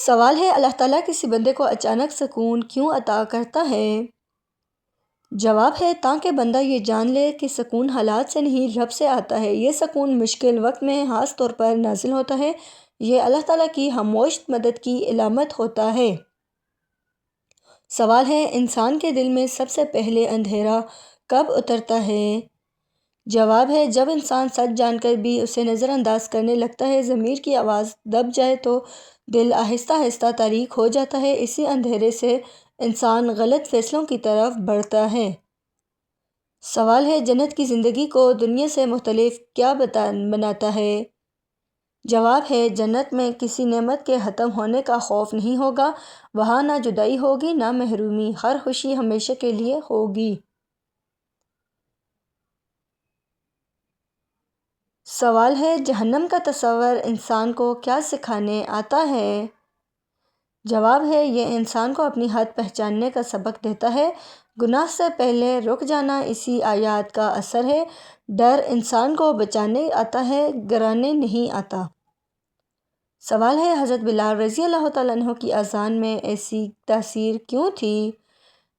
سوال ہے، اللہ تعالیٰ کسی بندے کو اچانک سکون کیوں عطا کرتا ہے؟ جواب ہے، تاکہ بندہ یہ جان لے کہ سکون حالات سے نہیں رب سے آتا ہے۔ یہ سکون مشکل وقت میں خاص طور پر نازل ہوتا ہے۔ یہ اللہ تعالیٰ کی خاموش مدد کی علامت ہوتا ہے۔ سوال ہے، انسان کے دل میں سب سے پہلے اندھیرا کب اترتا ہے؟ جواب ہے، جب انسان سچ جان کر بھی اسے نظر انداز کرنے لگتا ہے، ضمیر کی آواز دب جائے تو دل آہستہ آہستہ تاریک ہو جاتا ہے۔ اسی اندھیرے سے انسان غلط فیصلوں کی طرف بڑھتا ہے۔ سوال ہے، جنت کی زندگی کو دنیا سے مختلف کیا بناتا ہے؟ جواب ہے، جنت میں کسی نعمت کے ختم ہونے کا خوف نہیں ہوگا۔ وہاں نہ جدائی ہوگی نہ محرومی، ہر خوشی ہمیشہ کے لیے ہوگی۔ سوال ہے، جہنم کا تصور انسان کو کیا سکھانے آتا ہے؟ جواب ہے، یہ انسان کو اپنی حد پہچاننے کا سبق دیتا ہے۔ گناہ سے پہلے رک جانا اسی آیات کا اثر ہے۔ ڈر انسان کو بچانے آتا ہے، گرانے نہیں آتا۔ سوال ہے، حضرت بلال رضی اللہ تعالیٰ عنہ کی اذان میں ایسی تاثیر کیوں تھی؟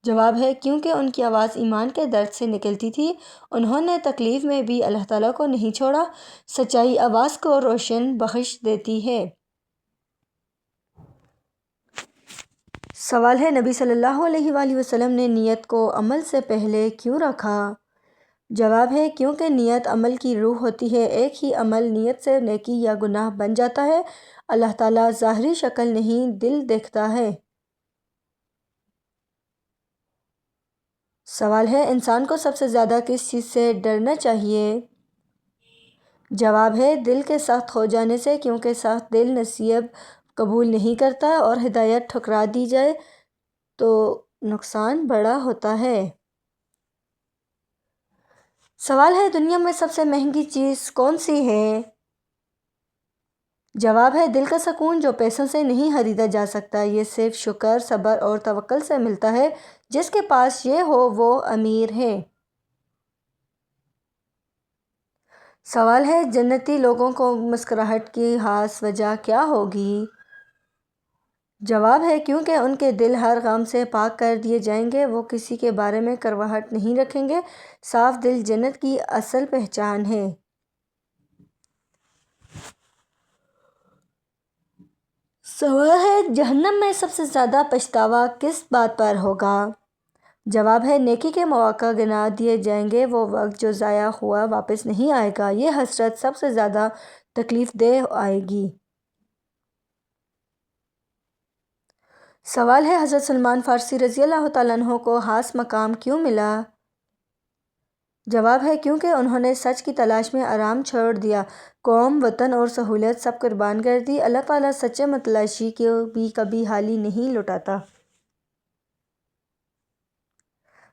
جواب ہے، کیونکہ ان کی آواز ایمان کے درد سے نکلتی تھی۔ انہوں نے تکلیف میں بھی اللہ تعالیٰ کو نہیں چھوڑا۔ سچائی آواز کو روشن بخش دیتی ہے۔ سوال ہے، نبی صلی اللہ علیہ وآلہ وسلم نے نیت کو عمل سے پہلے کیوں رکھا؟ جواب ہے، کیونکہ نیت عمل کی روح ہوتی ہے۔ ایک ہی عمل نیت سے نیکی یا گناہ بن جاتا ہے۔ اللہ تعالیٰ ظاہری شکل نہیں، دل دیکھتا ہے۔ سوال ہے، انسان کو سب سے زیادہ کس چیز سے ڈرنا چاہیے؟ جواب ہے، دل کے سخت ہو جانے سے، کیونکہ سخت دل نصیحت قبول نہیں کرتا اور ہدایت ٹھکرا دی جائے تو نقصان بڑا ہوتا ہے۔ سوال ہے، دنیا میں سب سے مہنگی چیز کون سی ہے؟ جواب ہے، دل کا سکون جو پیسوں سے نہیں خریدا جا سکتا۔ یہ صرف شکر، صبر اور توکل سے ملتا ہے۔ جس کے پاس یہ ہو وہ امیر ہے۔ سوال ہے، جنتی لوگوں کو مسکراہٹ کی خاص وجہ کیا ہوگی؟ جواب ہے، کیونکہ ان کے دل ہر غم سے پاک کر دیے جائیں گے۔ وہ کسی کے بارے میں کڑواہٹ نہیں رکھیں گے۔ صاف دل جنت کی اصل پہچان ہے۔ سوال ہے، جہنم میں سب سے زیادہ پچھتاوا کس بات پر ہوگا؟ جواب ہے، نیکی کے مواقع گنوا دیے جائیں گے۔ وہ وقت جو ضائع ہوا واپس نہیں آئے گا۔ یہ حسرت سب سے زیادہ تکلیف دہ آئے گی۔ سوال ہے، حضرت سلمان فارسی رضی اللہ تعالیٰ عنہ کو خاص مقام کیوں ملا؟ جواب ہے، کیونکہ انہوں نے سچ کی تلاش میں آرام چھوڑ دیا۔ قوم، وطن اور سہولت سب قربان کر دی۔ اللہ تعالیٰ سچے متلاشی کو بھی کبھی خالی نہیں لوٹاتا۔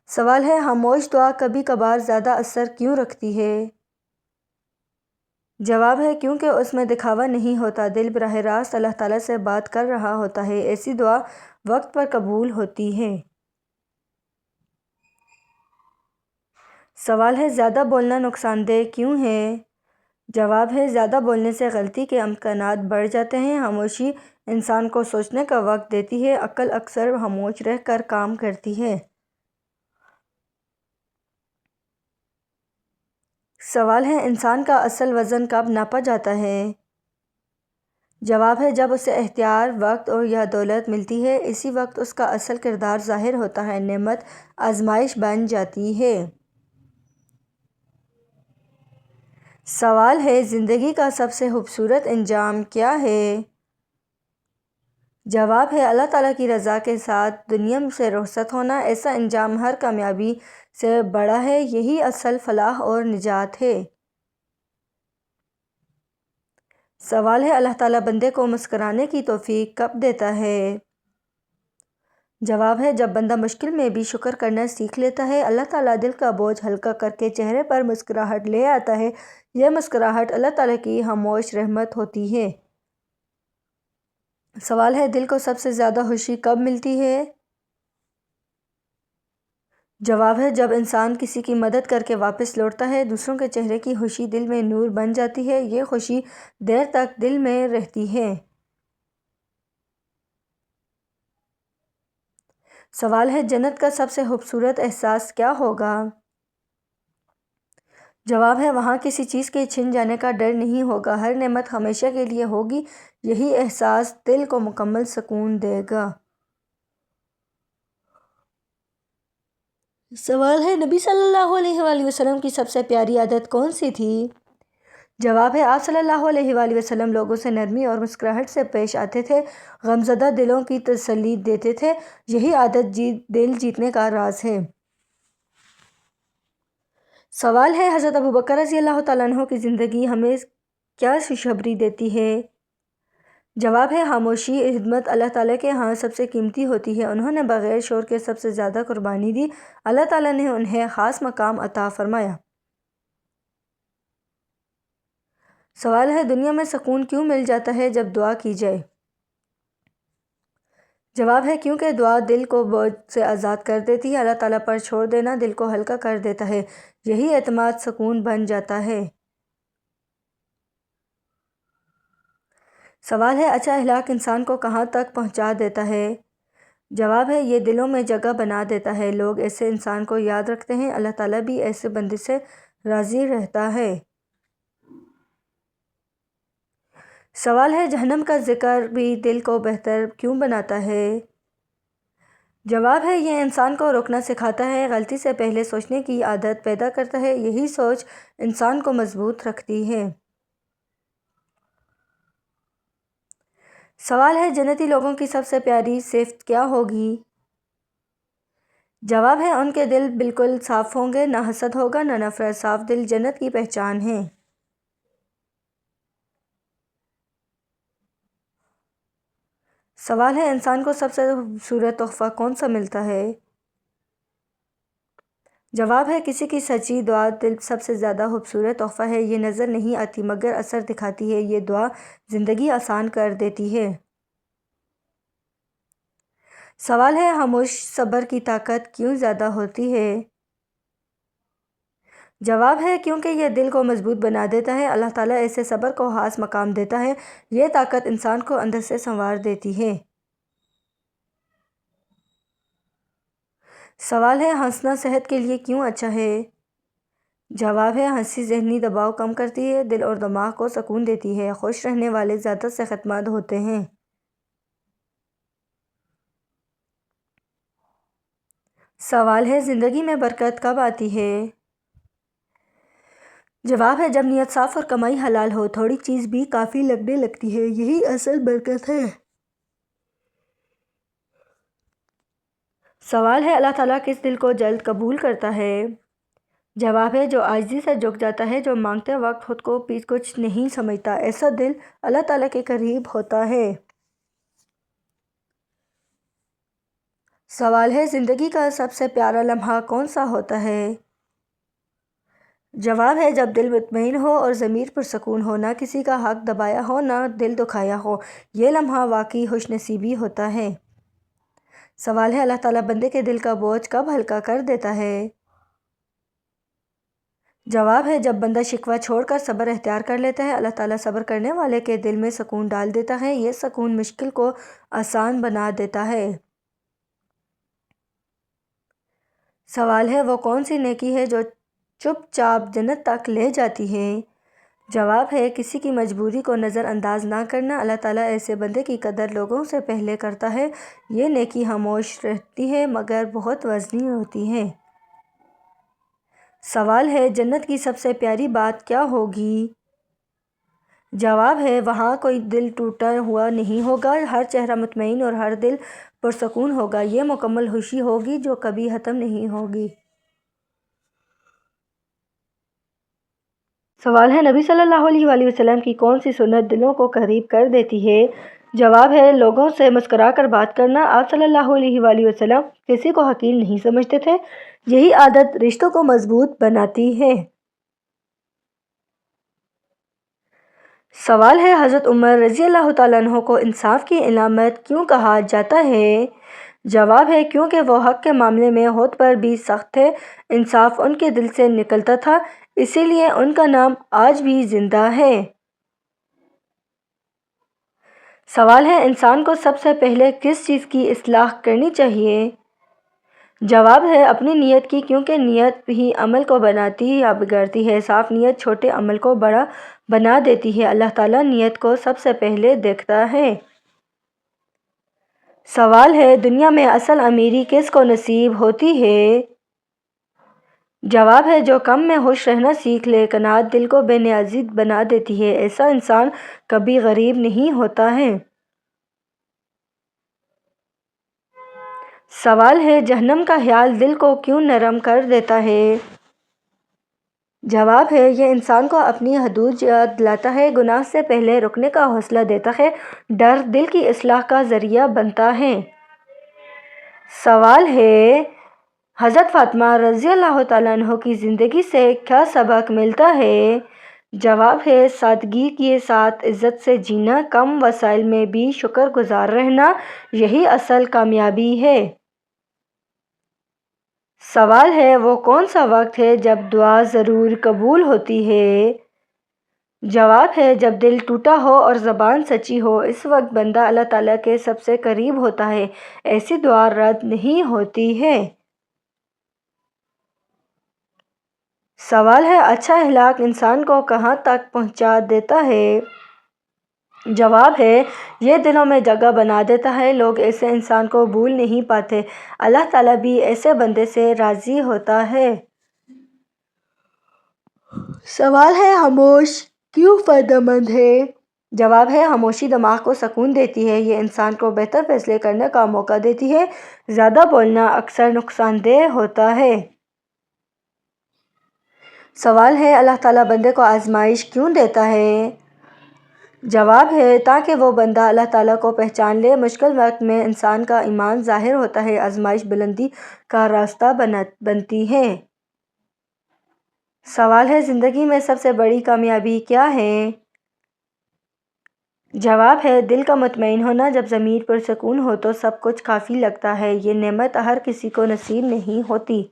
سوال ہے، خاموش دعا کبھی کبھار زیادہ اثر کیوں رکھتی ہے؟ جواب ہے، کیونکہ اس میں دکھاوا نہیں ہوتا، دل براہ راست اللہ تعالیٰ سے بات کر رہا ہوتا ہے۔ ایسی دعا وقت پر قبول ہوتی ہے۔ سوال ہے، زیادہ بولنا نقصان دہ کیوں ہے؟ جواب ہے، زیادہ بولنے سے غلطی کے امکانات بڑھ جاتے ہیں۔ خاموشی انسان کو سوچنے کا وقت دیتی ہے۔ عقل اکثر خاموش رہ کر کام کرتی ہے۔ سوال ہے، انسان کا اصل وزن کب ناپا جاتا ہے؟ جواب ہے، جب اسے اختیار، وقت اور یا دولت ملتی ہے، اسی وقت اس کا اصل کردار ظاہر ہوتا ہے، نعمت آزمائش بن جاتی ہے۔ سوال ہے، زندگی کا سب سے خوبصورت انجام کیا ہے؟ جواب ہے، اللہ تعالیٰ کی رضا کے ساتھ دنیا سے رخصت ہونا۔ ایسا انجام ہر کامیابی سے بڑا ہے۔ یہی اصل فلاح اور نجات ہے۔ سوال ہے، اللہ تعالیٰ بندے کو مسکرانے کی توفیق کب دیتا ہے؟ جواب ہے، جب بندہ مشکل میں بھی شکر کرنا سیکھ لیتا ہے۔ اللہ تعالیٰ دل کا بوجھ ہلکا کر کے چہرے پر مسکراہٹ لے آتا ہے۔ یہ مسکراہٹ اللہ تعالیٰ کی خاموش رحمت ہوتی ہے۔ سوال ہے، دل کو سب سے زیادہ خوشی کب ملتی ہے؟ جواب ہے، جب انسان کسی کی مدد کر کے واپس لوٹتا ہے۔ دوسروں کے چہرے کی خوشی دل میں نور بن جاتی ہے۔ یہ خوشی دیر تک دل میں رہتی ہے۔ سوال ہے جنت کا سب سے خوبصورت احساس کیا ہوگا؟ جواب ہے وہاں کسی چیز کے چھن جانے کا ڈر نہیں ہوگا، ہر نعمت ہمیشہ کے لیے ہوگی، یہی احساس دل کو مکمل سکون دے گا۔ سوال ہے نبی صلی اللہ علیہ وآلہ وسلم کی سب سے پیاری عادت کون سی تھی؟ جواب ہے آپ صلی اللہ علیہ وآلہ وسلم لوگوں سے نرمی اور مسکراہٹ سے پیش آتے تھے، غمزدہ دلوں کی تسلی دیتے تھے، یہی عادت دل جیتنے کا راز ہے۔ سوال ہے حضرت ابوبکر رضی اللہ تعالیٰ عنہ کی زندگی ہمیں کیا خوشخبری دیتی ہے؟ جواب ہے خاموشی خدمت اللہ تعالیٰ کے ہاں سب سے قیمتی ہوتی ہے، انہوں نے بغیر شور کے سب سے زیادہ قربانی دی، اللہ تعالیٰ نے انہیں خاص مقام عطا فرمایا۔ سوال ہے دنیا میں سکون کیوں مل جاتا ہے جب دعا کی جائے؟ جواب ہے کیونکہ دعا دل کو بوجھ سے آزاد کر دیتی ہے، اللہ تعالیٰ پر چھوڑ دینا دل کو ہلکا کر دیتا ہے، یہی اعتماد سکون بن جاتا ہے۔ سوال ہے اچھا اخلاق انسان کو کہاں تک پہنچا دیتا ہے؟ جواب ہے یہ دلوں میں جگہ بنا دیتا ہے، لوگ ایسے انسان کو یاد رکھتے ہیں، اللہ تعالیٰ بھی ایسے بندے سے راضی رہتا ہے۔ سوال ہے جہنم کا ذکر بھی دل کو بہتر کیوں بناتا ہے؟ جواب ہے یہ انسان کو رکنا سکھاتا ہے، غلطی سے پہلے سوچنے کی عادت پیدا کرتا ہے، یہی سوچ انسان کو مضبوط رکھتی ہے۔ سوال ہے جنتی لوگوں کی سب سے پیاری صفت کیا ہوگی؟ جواب ہے ان کے دل بالکل صاف ہوں گے، نہ حسد ہوگا نہ نفرت، صاف دل جنت کی پہچان ہے۔ سوال ہے انسان کو سب سے خوبصورت تحفہ کون سا ملتا ہے؟ جواب ہے کسی کی سچی دعا دل سب سے زیادہ خوبصورت تحفہ ہے، یہ نظر نہیں آتی مگر اثر دکھاتی ہے، یہ دعا زندگی آسان کر دیتی ہے۔ سوال ہے خاموش صبر کی طاقت کیوں زیادہ ہوتی ہے؟ جواب ہے کیونکہ یہ دل کو مضبوط بنا دیتا ہے، اللہ تعالیٰ ایسے صبر کو خاص مقام دیتا ہے، یہ طاقت انسان کو اندر سے سنوار دیتی ہے۔ سوال ہے ہنسنا صحت کے لیے کیوں اچھا ہے؟ جواب ہے ہنسی ذہنی دباؤ کم کرتی ہے، دل اور دماغ کو سکون دیتی ہے، خوش رہنے والے زیادہ صحت مند ہوتے ہیں۔ سوال ہے زندگی میں برکت کب آتی ہے؟ جواب ہے جب نیت صاف اور کمائی حلال ہو، تھوڑی چیز بھی کافی لگنے لگتی ہے، یہی اصل برکت ہے۔ سوال ہے اللہ تعالیٰ کس دل کو جلد قبول کرتا ہے؟ جواب ہے جو عاجزی سے جھک جاتا ہے، جو مانگتے وقت خود کو کچھ نہیں سمجھتا، ایسا دل اللہ تعالیٰ کے قریب ہوتا ہے۔ سوال ہے زندگی کا سب سے پیارا لمحہ کون سا ہوتا ہے؟ جواب ہے جب دل مطمئن ہو اور ضمیر پرسکون ہو، نہ کسی کا حق دبایا ہو نہ دل دکھایا ہو، یہ لمحہ واقعی خوش نصیبی ہوتا ہے۔ سوال ہے اللہ تعالیٰ بندے کے دل کا بوجھ کب ہلکا کر دیتا ہے؟ جواب ہے جب بندہ شکوہ چھوڑ کر صبر اختیار کر لیتا ہے، اللہ تعالیٰ صبر کرنے والے کے دل میں سکون ڈال دیتا ہے، یہ سکون مشکل کو آسان بنا دیتا ہے۔ سوال ہے وہ کون سی نیکی ہے جو چپ چاپ جنت تک لے جاتی ہے؟ جواب ہے کسی کی مجبوری کو نظر انداز نہ کرنا، اللہ تعالیٰ ایسے بندے کی قدر لوگوں سے پہلے کرتا ہے، یہ نیکی خاموش رہتی ہے مگر بہت وزنی ہوتی ہے۔ سوال ہے جنت کی سب سے پیاری بات کیا ہوگی؟ جواب ہے وہاں کوئی دل ٹوٹا ہوا نہیں ہوگا، ہر چہرہ مطمئن اور ہر دل پرسکون ہوگا، یہ مکمل خوشی ہوگی جو کبھی ختم نہیں ہوگی۔ سوال ہے نبی صلی اللہ علیہ وآلہ وسلم کی کون سی سنت دلوں کو قریب کر دیتی ہے؟ جواب ہے لوگوں سے مسکرا کر بات کرنا، آپ صلی اللہ علیہ وآلہ وسلم کسی کو حقیر نہیں سمجھتے تھے، یہی عادت رشتوں کو مضبوط بناتی ہے۔ سوال ہے حضرت عمر رضی اللہ تعالیٰ عنہ کو انصاف کی علامت کیوں کہا جاتا ہے؟ جواب ہے کیونکہ وہ حق کے معاملے میں ہونٹ پر بھی سخت تھے، انصاف ان کے دل سے نکلتا تھا، اسی لیے ان کا نام آج بھی زندہ ہے۔ سوال ہے انسان کو سب سے پہلے کس چیز کی اصلاح کرنی چاہیے؟ جواب ہے اپنی نیت کی، کیونکہ نیت ہی عمل کو بناتی یا بگاڑتی ہے۔ صاف نیت چھوٹے عمل کو بڑا بنا دیتی ہے۔ اللہ تعالیٰ نیت کو سب سے پہلے دیکھتا ہے۔ سوال ہے دنیا میں اصل امیری کس کو نصیب ہوتی ہے؟ جواب ہے جو کم میں خوش رہنا سیکھ لے۔ قناعت دل کو بے نیازی بنا دیتی ہے۔ ایسا انسان کبھی غریب نہیں ہوتا ہے۔ سوال ہے جہنم کا خیال دل کو کیوں نرم کر دیتا ہے؟ جواب ہے یہ انسان کو اپنی حدود یاد دلاتا ہے، گناہ سے پہلے رکنے کا حوصلہ دیتا ہے، ڈر دل کی اصلاح کا ذریعہ بنتا ہے۔ سوال ہے حضرت فاطمہ رضی اللہ تعالیٰ عنہ کی زندگی سے کیا سبق ملتا ہے؟ جواب ہے سادگی کے ساتھ عزت سے جینا، کم وسائل میں بھی شکر گزار رہنا، یہی اصل کامیابی ہے۔ سوال ہے وہ کون سا وقت ہے جب دعا ضرور قبول ہوتی ہے؟ جواب ہے جب دل ٹوٹا ہو اور زبان سچی ہو، اس وقت بندہ اللہ تعالیٰ کے سب سے قریب ہوتا ہے، ایسی دعا رد نہیں ہوتی ہے۔ سوال ہے اچھا اخلاق انسان کو کہاں تک پہنچا دیتا ہے؟ جواب ہے یہ دلوں میں جگہ بنا دیتا ہے، لوگ ایسے انسان کو بھول نہیں پاتے، اللہ تعالیٰ بھی ایسے بندے سے راضی ہوتا ہے۔ سوال ہے خاموش کیوں فائدہ مند ہے؟ جواب ہے خاموشی دماغ کو سکون دیتی ہے، یہ انسان کو بہتر فیصلے کرنے کا موقع دیتی ہے، زیادہ بولنا اکثر نقصان دہ ہوتا ہے۔ سوال ہے اللہ تعالیٰ بندے کو آزمائش کیوں دیتا ہے؟ جواب ہے تاکہ وہ بندہ اللہ تعالیٰ کو پہچان لے، مشکل وقت میں انسان کا ایمان ظاہر ہوتا ہے، آزمائش بلندی کا راستہ بنتی ہے۔ سوال ہے زندگی میں سب سے بڑی کامیابی کیا ہے؟ جواب ہے دل کا مطمئن ہونا، جب ضمیر پرسکون ہو تو سب کچھ کافی لگتا ہے، یہ نعمت ہر کسی کو نصیب نہیں ہوتی۔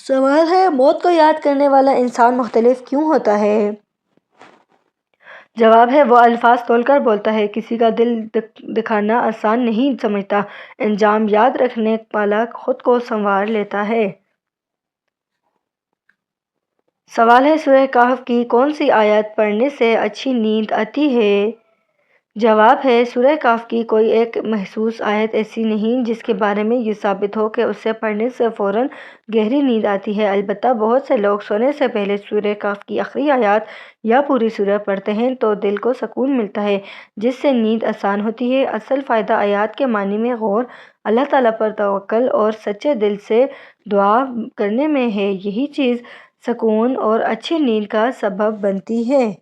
سوال ہے موت کو یاد کرنے والا انسان مختلف کیوں ہوتا ہے؟ جواب ہے وہ الفاظ تول کر بولتا ہے، کسی کا دل دکھانا آسان نہیں سمجھتا، انجام یاد رکھنے والا خود کو سنوار لیتا ہے۔ سوال ہے سورہ کہف کی کون سی آیت پڑھنے سے اچھی نیند آتی ہے؟ جواب ہے سورہ کہف کی کوئی ایک مخصوص آیت ایسی نہیں جس کے بارے میں یہ ثابت ہو کہ اسے پڑھنے سے فوراً گہری نیند آتی ہے، البتہ بہت سے لوگ سونے سے پہلے سورہ کہف کی آخری آیات یا پوری سورہ پڑھتے ہیں تو دل کو سکون ملتا ہے، جس سے نیند آسان ہوتی ہے۔ اصل فائدہ آیات کے معنی میں غور، اللہ تعالیٰ پر توکل اور سچے دل سے دعا کرنے میں ہے، یہی چیز سکون اور اچھی نیند کا سبب بنتی ہے۔